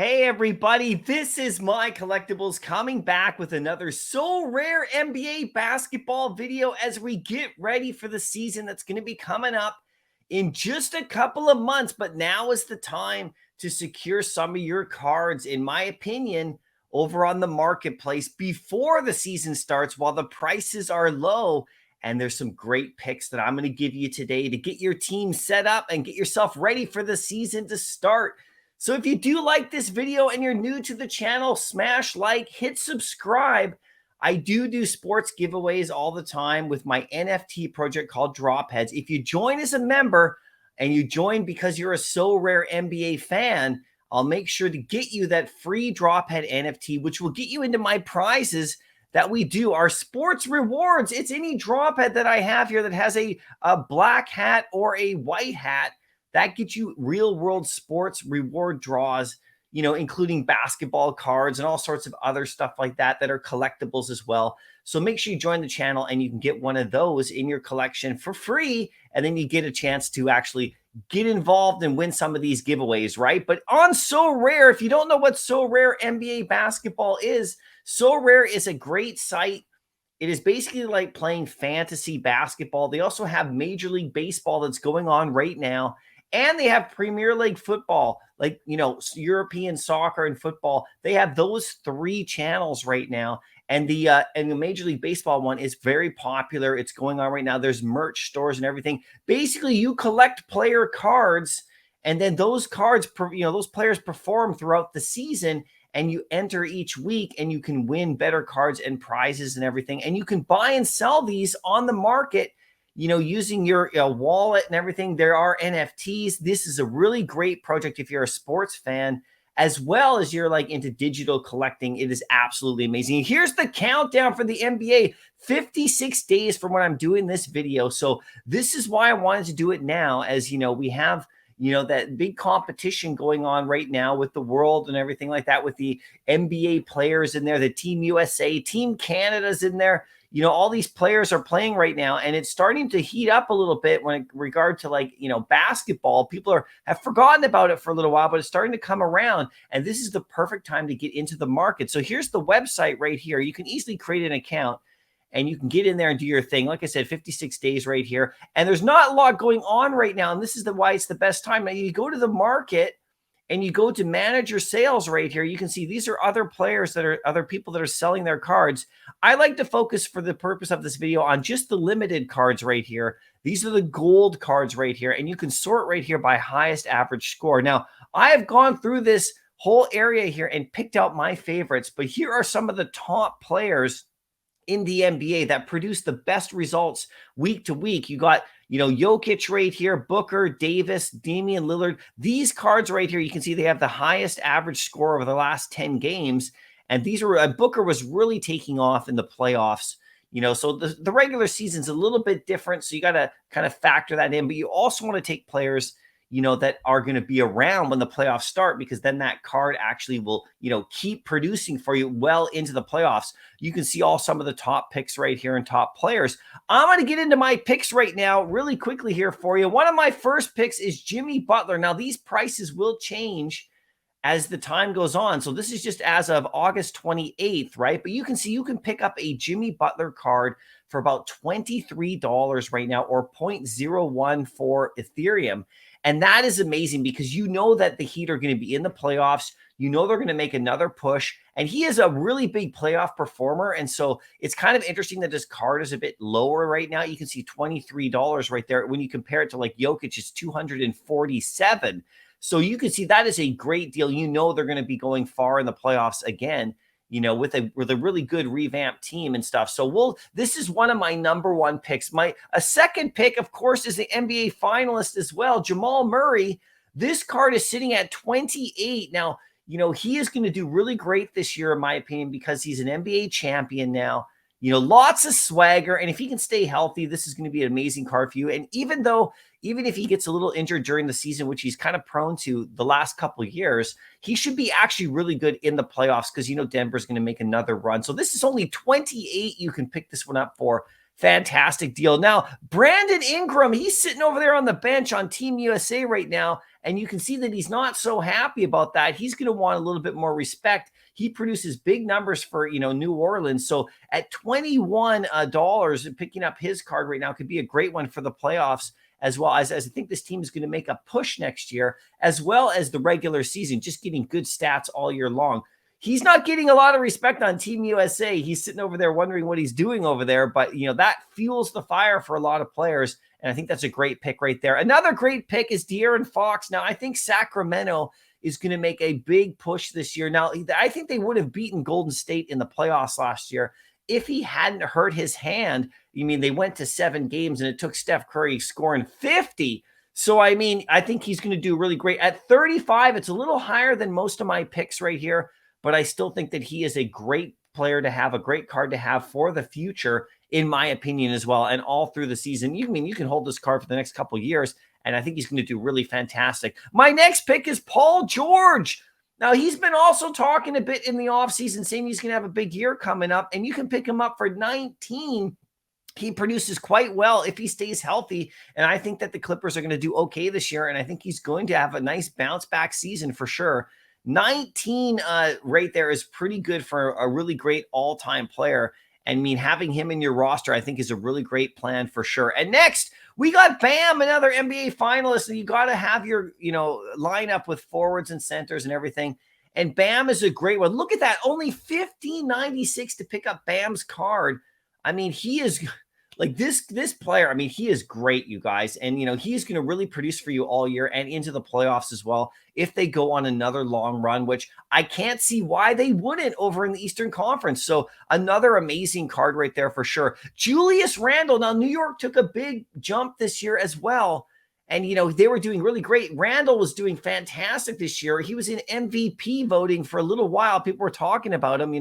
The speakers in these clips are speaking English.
Hey everybody, this is MyCollectables coming back with another SORARE NBA basketball video as we get ready for the season that's going to be coming up in just a couple of months. But now is the time to secure some of your cards, in my opinion, over on the marketplace before the season starts while the prices are low. And there's some great picks that I'm going to give you today to get your team set up and get yourself ready for the season to start. So if you do like this video and you're new to the channel, smash like, hit subscribe. I do sports giveaways all the time with my NFT project called Dropheads. If you join as a member and you join because you're a SORARE NBA fan, I'll make sure to get you that free Drophead NFT, which will get you into my prizes that we do. Our sports rewards, it's any Drophead that I have here that has a black hat or a white hat. That gets you real world sports reward draws, including basketball cards and all sorts of other stuff like that are collectibles as well. So make sure you join the channel and you can get one of those in your collection for free. And then you get a chance to actually get involved and win some of these giveaways, right? But on SORARE, if you don't know what SORARE NBA basketball is, SORARE is a great site. It is basically like playing fantasy basketball. They also have Major League Baseball that's going on right now. And they have Premier League football, like, European soccer and football. They have those three channels right now. And the Major League Baseball one is very popular. It's going on right now. There's merch stores and everything. Basically, you collect player cards, and then those cards, those players perform throughout the season, and you enter each week, and you can win better cards and prizes and everything. And you can buy and sell these on the market, using your wallet and everything. There are NFTs. This is a really great project if you're a sports fan, as well as you're like into digital collecting. It is absolutely amazing. Here's the countdown for the NBA. 56 days from when I'm doing this video. So this is why I wanted to do it now, as we have that big competition going on right now with the world and everything like that, with the NBA players in there, the Team USA, Team Canada's in there. All these players are playing right now, and it's starting to heat up a little bit when in regard to basketball. People have forgotten about it for a little while, but it's starting to come around, and this is the perfect time to get into the market. So here's the website right here. You can easily create an account, and you can get in there and do your thing. Like I said, 56 days right here, and there's not a lot going on right now, and this is why it's the best time. Now you go to the market, and you go to manage your sales right here. You can see these are other players other people that are selling their cards. I like to focus for the purpose of this video on just the limited cards right here. These are the gold cards right here, and you can sort right here by highest average score. Now, I have gone through this whole area here and picked out my favorites, but here are some of the top players in the NBA that produce the best results week to week. You got, Jokic right here, Booker, Davis, Damian Lillard. These cards right here, you can see they have the highest average score over the last 10 games. And these were, Booker was really taking off in the playoffs. So the regular season's a little bit different. So you got to kind of factor that in. But you also want to take players that are going to be around when the playoffs start, because then that card actually will, keep producing for you well into the playoffs. You can see some of the top picks right here and top players. I'm going to get into my picks right now really quickly here for you. One of my first picks is Jimmy Butler. Now, these prices will change as the time goes on. So this is just as of August 28th, right? But you can see you can pick up a Jimmy Butler card for about $23 right now, or 0.014 Ethereum. And that is amazing, because that the Heat are going to be in the playoffs. They're going to make another push. And he is a really big playoff performer. And so it's kind of interesting that this card is a bit lower right now. You can see $23 right there. When you compare it to like Jokic, it's $247. So you can see that is a great deal. They're going to be going far in the playoffs again, with a really good revamped team and stuff. So this is one of my number one picks. A second pick, of course, is the NBA finalist as well, Jamal Murray. This card is sitting at 28. Now, he is going to do really great this year, in my opinion, because he's an NBA champion now. Lots of swagger. And if he can stay healthy, this is going to be an amazing card for you. And even if he gets a little injured during the season, which he's kind of prone to the last couple of years, he should be actually really good in the playoffs, because, Denver's going to make another run. So this is only 28. You can pick this one up for fantastic deal. Now, Brandon Ingram, he's sitting over there on the bench on Team USA right now, and you can see that he's not so happy about that. He's going to want a little bit more respect. He produces big numbers for, New Orleans. So at $21 picking up his card right now could be a great one for the playoffs, as well as I think this team is going to make a push next year, as well as the regular season, just getting good stats all year long. He's not getting a lot of respect on Team USA. He's sitting over there wondering what he's doing over there, but that fuels the fire for a lot of players. And I think that's a great pick right there. Another great pick is De'Aaron Fox. Now, I think Sacramento is going to make a big push this year. Now, I think they would have beaten Golden State in the playoffs last year if he hadn't hurt his hand. They went to 7 games and it took Steph Curry scoring 50. So, I think he's going to do really great. At 35, it's a little higher than most of my picks right here, but I still think that he is a great player to have, a great card to have for the future, in my opinion, as well. And all through the season, you can hold this card for the next couple of years, and I think he's going to do really fantastic. My next pick is Paul George. Now, he's been also talking a bit in the offseason, saying he's going to have a big year coming up, and you can pick him up for 19. He produces quite well if he stays healthy, and I think that the Clippers are going to do okay this year, and I think he's going to have a nice bounce-back season for sure. 19 right there is pretty good for a really great all-time player. And having him in your roster, I think, is a really great plan for sure. And next, we got Bam, another NBA finalist. And you got to have your, lineup with forwards and centers and everything. And Bam is a great one. Look at that. Only $15.96 to pick up Bam's card. He is like this player. He is great, you guys. And, he's going to really produce for you all year and into the playoffs as well, if they go on another long run, which I can't see why they wouldn't over in the Eastern Conference. So another amazing card right there for sure. Julius Randle. Now, New York took a big jump this year as well. And, they were doing really great. Randle was doing fantastic this year. He was in MVP voting for a little while. People were talking about him,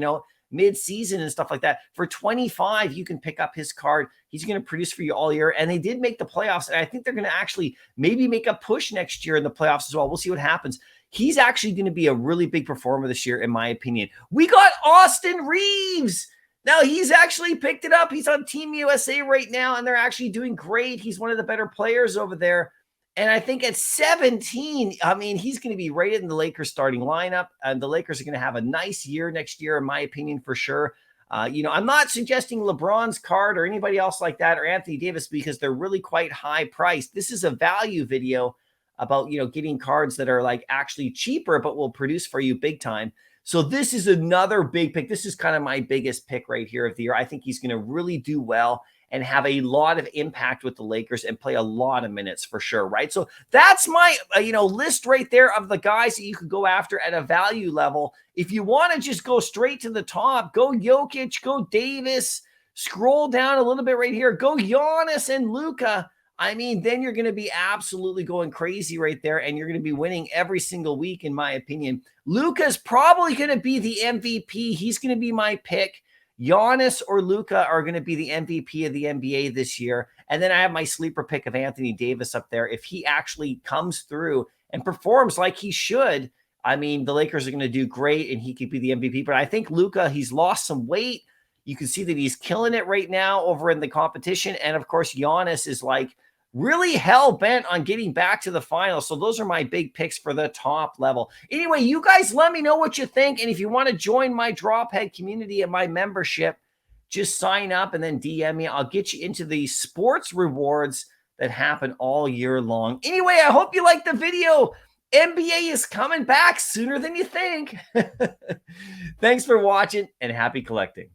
mid-season and stuff like that. For 25, you can pick up his card. He's going to produce for you all year. And they did make the playoffs. And I think they're going to actually maybe make a push next year in the playoffs as well. We'll see what happens. He's actually going to be a really big performer this year, in my opinion. We got Austin Reaves. Now, he's actually picked it up. He's on Team USA right now, and they're actually doing great. He's one of the better players over there. And I think at 17, he's going to be right in the Lakers starting lineup. And the Lakers are going to have a nice year next year, in my opinion, for sure. I'm not suggesting LeBron's card or anybody else like that or Anthony Davis, because they're really quite high priced. This is a value video about, getting cards that are like actually cheaper, but will produce for you big time. So this is another big pick. This is kind of my biggest pick right here of the year. I think he's going to really do well and have a lot of impact with the Lakers and play a lot of minutes for sure, right? So that's my, list right there of the guys that you could go after at a value level. If you want to just go straight to the top, go Jokic, go Davis, scroll down a little bit right here, go Giannis and Luka. Then you're going to be absolutely going crazy right there, and you're going to be winning every single week, in my opinion. Luka's probably going to be the MVP. He's going to be my pick. Giannis or Luka are going to be the MVP of the NBA this year. And then I have my sleeper pick of Anthony Davis up there. If he actually comes through and performs like he should, the Lakers are going to do great and he could be the MVP. But I think Luka, he's lost some weight. You can see that he's killing it right now over in the competition. And of course, Giannis is like really hell-bent on getting back to the finals. So those are my big picks for the top level. Anyway, you guys let me know what you think. And if you want to join my Drophead community and my membership, just sign up and then DM me. I'll get you into the sports rewards that happen all year long. Anyway, I hope you liked the video. NBA is coming back sooner than you think. Thanks for watching and happy collecting.